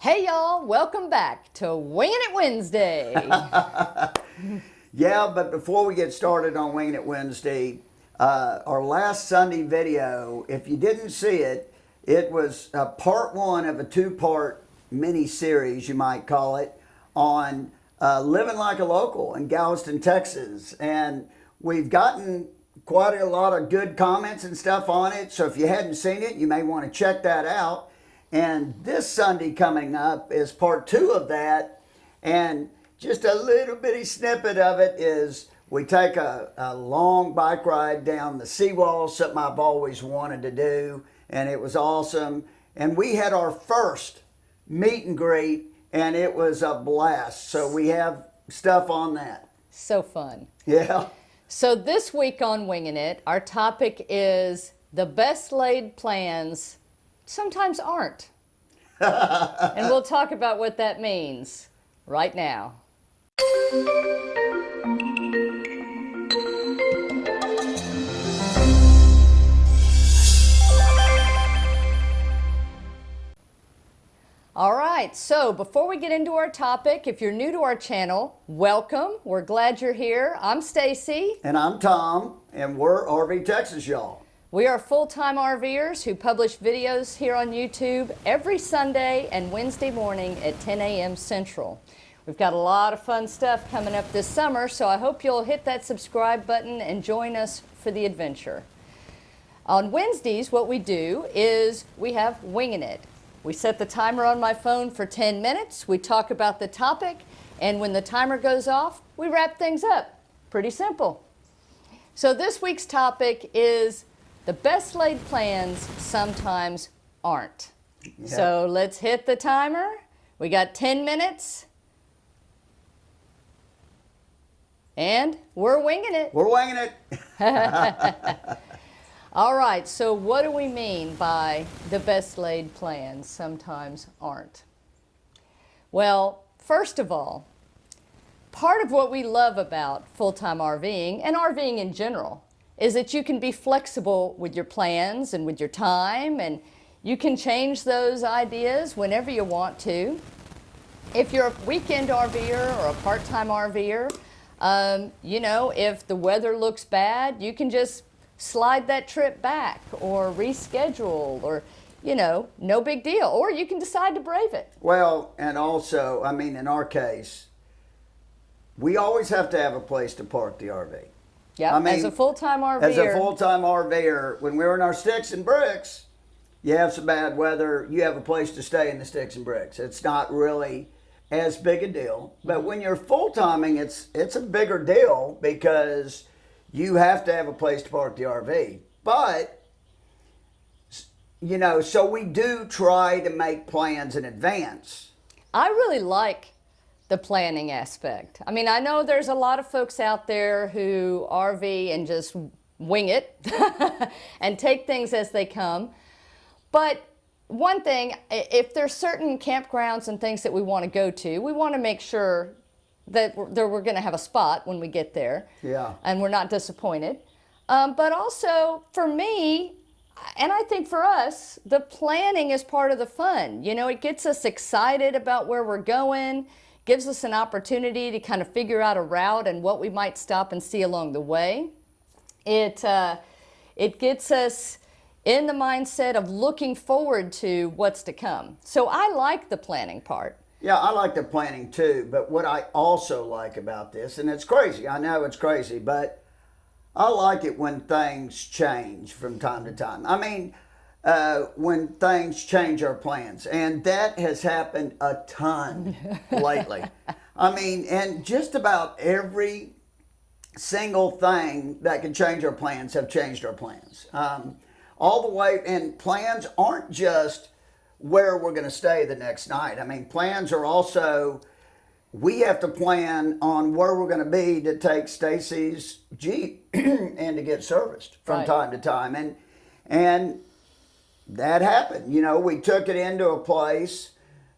Hey y'all, welcome back to Wingin' It Wednesday. Yeah, but before we get started on Wingin' It Wednesday, our last Sunday video, if you didn't see it, it was part one of a two-part mini-series, you might call it, on living like a local in Galveston, Texas. And we've gotten quite a lot of good comments and stuff on it, so if you hadn't seen it, you may want to check that out. And this Sunday coming up is part two of that. And just a little bitty snippet of it is we take a long bike ride down the seawall, something I've always wanted to do. And it was awesome. And we had our first meet and greet, and it was a blast. So we have stuff on that. So fun. Yeah. So this week on Wingin' It, our topic is the best laid plans sometimes aren't. And we'll talk about what that means right now. All right, so before we get into our topic, if you're new to our channel, welcome. We're glad you're here. I'm Stacy. And I'm Tom, and we're RV Texas, y'all. We are full-time RVers who publish videos here on YouTube every Sunday and Wednesday morning at 10 a.m. Central. We've got a lot of fun stuff coming up this summer, so I hope you'll hit that subscribe button and join us for the adventure. On Wednesdays, what we do is we have Wingin' It. We set the timer on my phone for 10 minutes, we talk about the topic, and when the timer goes off, we wrap things up. Pretty simple. So this week's topic is the best laid plans sometimes aren't. Yeah. So let's hit the timer. We got 10 minutes. And we're winging it. We're winging it. All right, so what do we mean by the best laid plans sometimes aren't? Well, first of all, part of what we love about full-time RVing and RVing in general is that you can be flexible with your plans and with your time, and you can change those ideas whenever you want to. If you're a weekend RVer or a part-time RVer, if the weather looks bad, you can just slide that trip back or reschedule or, no big deal. Or you can decide to brave it. Well, and also, in our case, we always have to have a place to park the RV. Yeah, as a full-time RVer. As a full-time RVer, when we're in our sticks and bricks, you have some bad weather, you have a place to stay in the sticks and bricks. It's not really as big a deal. But when you're full-timing, it's a bigger deal because you have to have a place to park the RV. But, so we do try to make plans in advance. I really like the planning aspect. I know there's a lot of folks out there who RV and just wing it and take things as they come. But one thing, if there's certain campgrounds and things that we want to go to, we want to make sure that we're going to have a spot when we get there. Yeah. And we're not disappointed. But also, for me, and I think for us, the planning is part of the fun. It gets us excited about where we're going, gives us an opportunity to kind of figure out a route and what we might stop and see along the way. It gets us in the mindset of looking forward to what's to come. So I like the planning part. Yeah, I like the planning too, but what I also like about this, and it's crazy, I know it's crazy, but I like it when things change from time to time. When things change our plans, and that has happened a ton lately. And just about every single thing that can change our plans have changed our plans. All the way, and plans aren't just where we're going to stay the next night. Plans are also, we have to plan on where we're going to be to take Stacy's Jeep and to get serviced from time to time. And that happened. We took it into a place,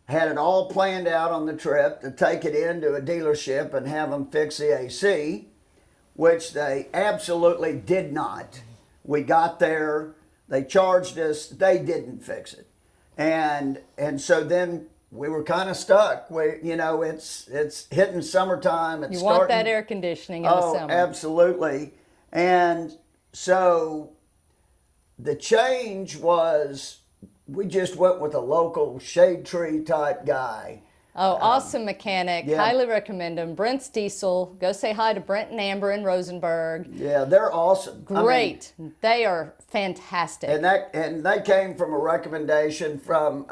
had it all planned out on the trip to take it into a dealership and have them fix the AC, which they absolutely did not. We got there, they charged us, they didn't fix it. And so then we were kind of stuck. It's hitting summertime. It's You want starting, that air conditioning in the oh, summer. absolutely. And so the change was we just went with a local shade tree type guy. Oh, awesome mechanic. yeah. Highly recommend him. Brent's Diesel. Go say hi to Brent and Amber in Rosenberg. Yeah, they're awesome. Great. they are fantastic. And they came from a recommendation from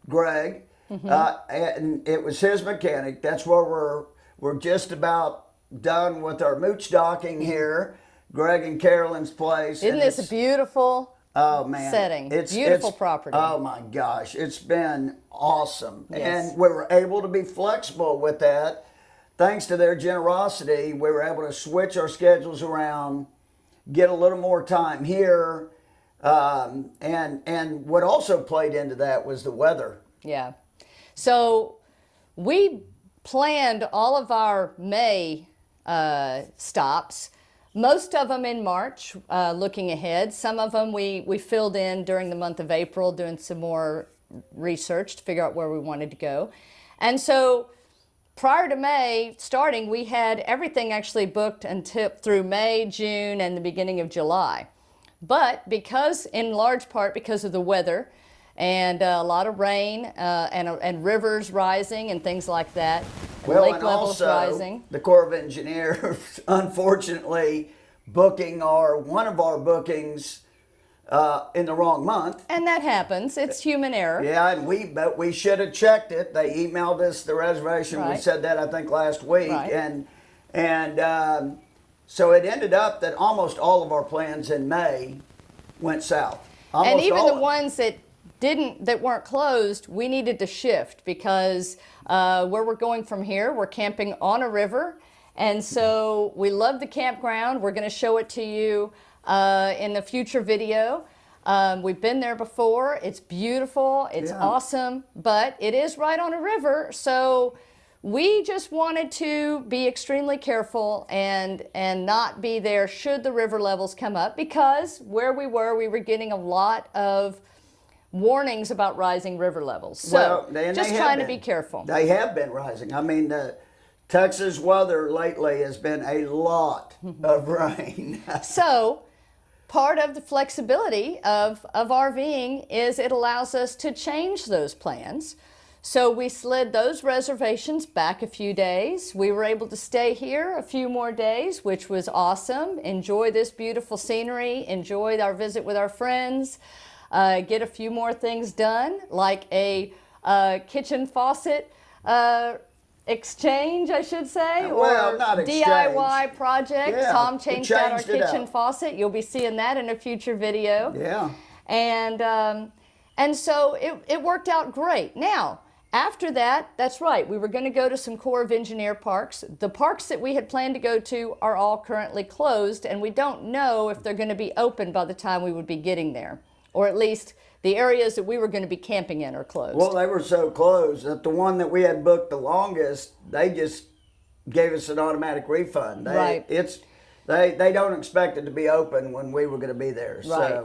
Greg, and it was his mechanic. That's where we're just about done with our mooch docking here, Greg and Carolyn's place. Isn't this a beautiful setting? Beautiful property. Oh my gosh, it's been awesome. Yes. And we were able to be flexible with that. Thanks to their generosity, we were able to switch our schedules around, get a little more time here. And what also played into that was the weather. Yeah. So we planned all of our May stops, most of them in March, looking ahead. Some of them we filled in during the month of April, doing some more research to figure out where we wanted to go. And so prior to May starting, we had everything actually booked until through May, June, and the beginning of July. But because, in large part, because of the weather and a lot of rain and rivers rising and things like that, and lake and levels also, rising. The Corps of Engineers, unfortunately, booking one of our bookings in the wrong month. And that happens. It's human error. Yeah, and we should have checked it. They emailed us the reservation. Right. We said that I think last week, Right. and so it ended up that almost all of our plans in May went south. Almost And even all the of them. ones that weren't closed, we needed to shift because where we're going from here, we're camping on a river. And so we love the campground. We're going to show it to you in the future video. We've been there before. It's beautiful. It's awesome, but it is right on a river. So we just wanted to be extremely careful and not be there should the river levels come up, because where we were getting a lot of warnings about rising river levels. So just trying to be careful. They have been rising. I mean, the Texas weather lately has been a lot of rain. So part of the flexibility of RVing is it allows us to change those plans. So we slid those reservations back a few days. We were able to stay here a few more days, which was awesome. Enjoy this beautiful scenery, enjoy our visit with our friends, get a few more things done, like a kitchen faucet exchange, I should say, Well, or not exchange. DIY project. Yeah, Tom we changed out our changed it kitchen out. faucet. You'll be seeing that in a future video. Yeah. And so it worked out great. Now, after that, that's right, we were going to go to some Corps of Engineer parks. The parks that we had planned to go to are all currently closed, and we don't know if they're going to be open by the time we would be getting there. Or at least the areas that we were going to be camping in are closed. Well, they were so closed that the one that we had booked the longest, they just gave us an automatic refund. Right. They don't expect it to be open when we were going to be there. Right.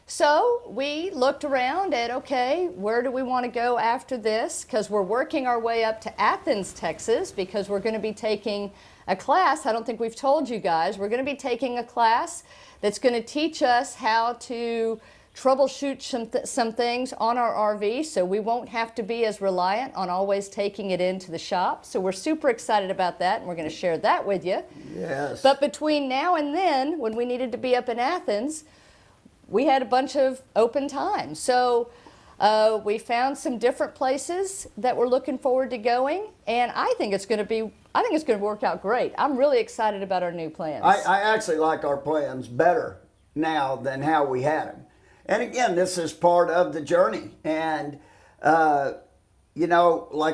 So we looked around at, okay, where do we want to go after this? Because we're working our way up to Athens, Texas, because we're going to be taking a class. I don't think we've told you guys. We're going to be taking a class that's going to teach us how to troubleshoot some things on our RV, so we won't have to be as reliant on always taking it into the shop. So we're super excited about that, and we're going to share that with you. Yes. But between now and then, when we needed to be up in Athens, we had a bunch of open time. So we found some different places that we're looking forward to going, and I think it's going to work out great. I'm really excited about our new plans. I actually like our plans better now than how we had them. And again, this is part of the journey. And, like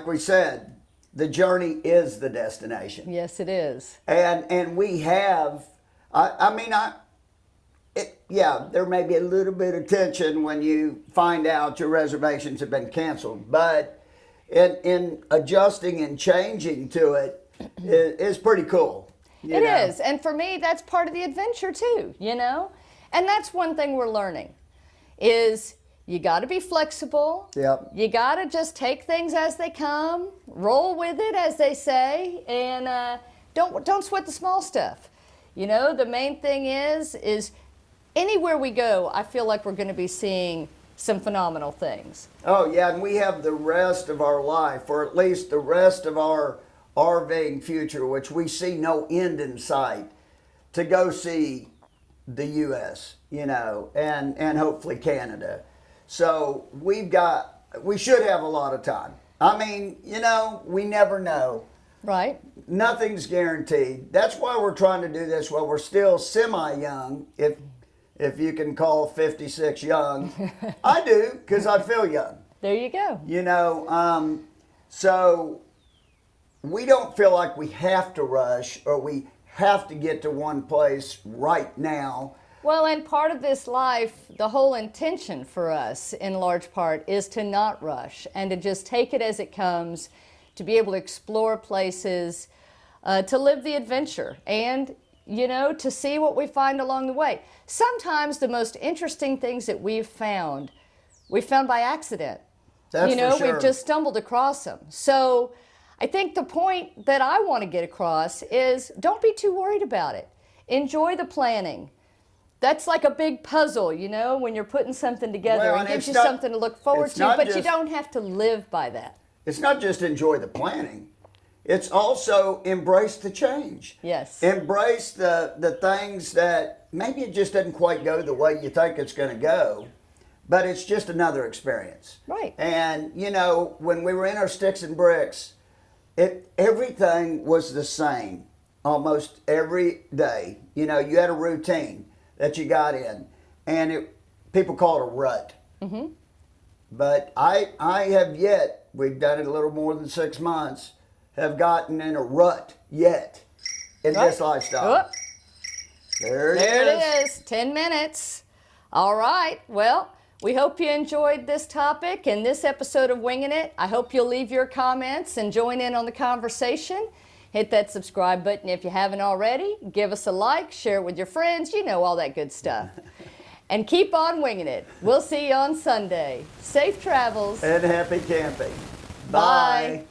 we said, the journey is the destination. Yes, it is. And we have, there may be a little bit of tension when you find out your reservations have been canceled. But in adjusting and changing to it is pretty cool. It is. And for me, that's part of the adventure too, And that's one thing we're learning is You got to be flexible. Yep. You got to just take things as they come, roll with it, as they say, and don't sweat the small stuff. You know, the main thing is anywhere we go, I feel like we're going to be seeing some phenomenal things. Oh, yeah, and we have the rest of our life, or at least the rest of our RVing future, which we see no end in sight, to go see the U.S., you know, and hopefully Canada. So we should have a lot of time. I mean, you know, we never know. Right. Nothing's guaranteed. That's why we're trying to do this while we're still semi-young, if you can call 56 young. I do, because I feel young. There you go. You know, so we don't feel like we have to rush or we have to get to one place right now. Well, and part of this life, the whole intention for us, in large part, is to not rush and to just take it as it comes, to be able to explore places, to live the adventure, and, you know, to see what we find along the way. Sometimes the most interesting things that we found by accident. That's you know, for sure. we've just stumbled across them. So I think the point that I want to get across is don't be too worried about it. Enjoy the planning. That's like a big puzzle, you know, when you're putting something together. Well, It and gives you it's not- something to look forward it's to, not but you just- don't have to live by that. It's not just enjoy the planning. It's also embrace the change. Yes. Embrace the things that maybe it just doesn't quite go the way you think it's going to go, but it's just another experience. Right. And, you know, when we were in our sticks and bricks, everything was the same almost every day. You know, you had a routine that you got in, and people call it a rut. Mm-hmm. But I have yet, we've done it a little more than 6 months, have gotten in a rut yet in this lifestyle. Oh, There there it it is, 10 minutes. All right, well, we hope you enjoyed this topic and this episode of Wingin' It. I hope you'll leave your comments and join in on the conversation. Hit that subscribe button if you haven't already. Give us a like, share it with your friends, you know, all that good stuff. And keep on winging it. We'll see you on Sunday. Safe travels. And happy camping. Bye.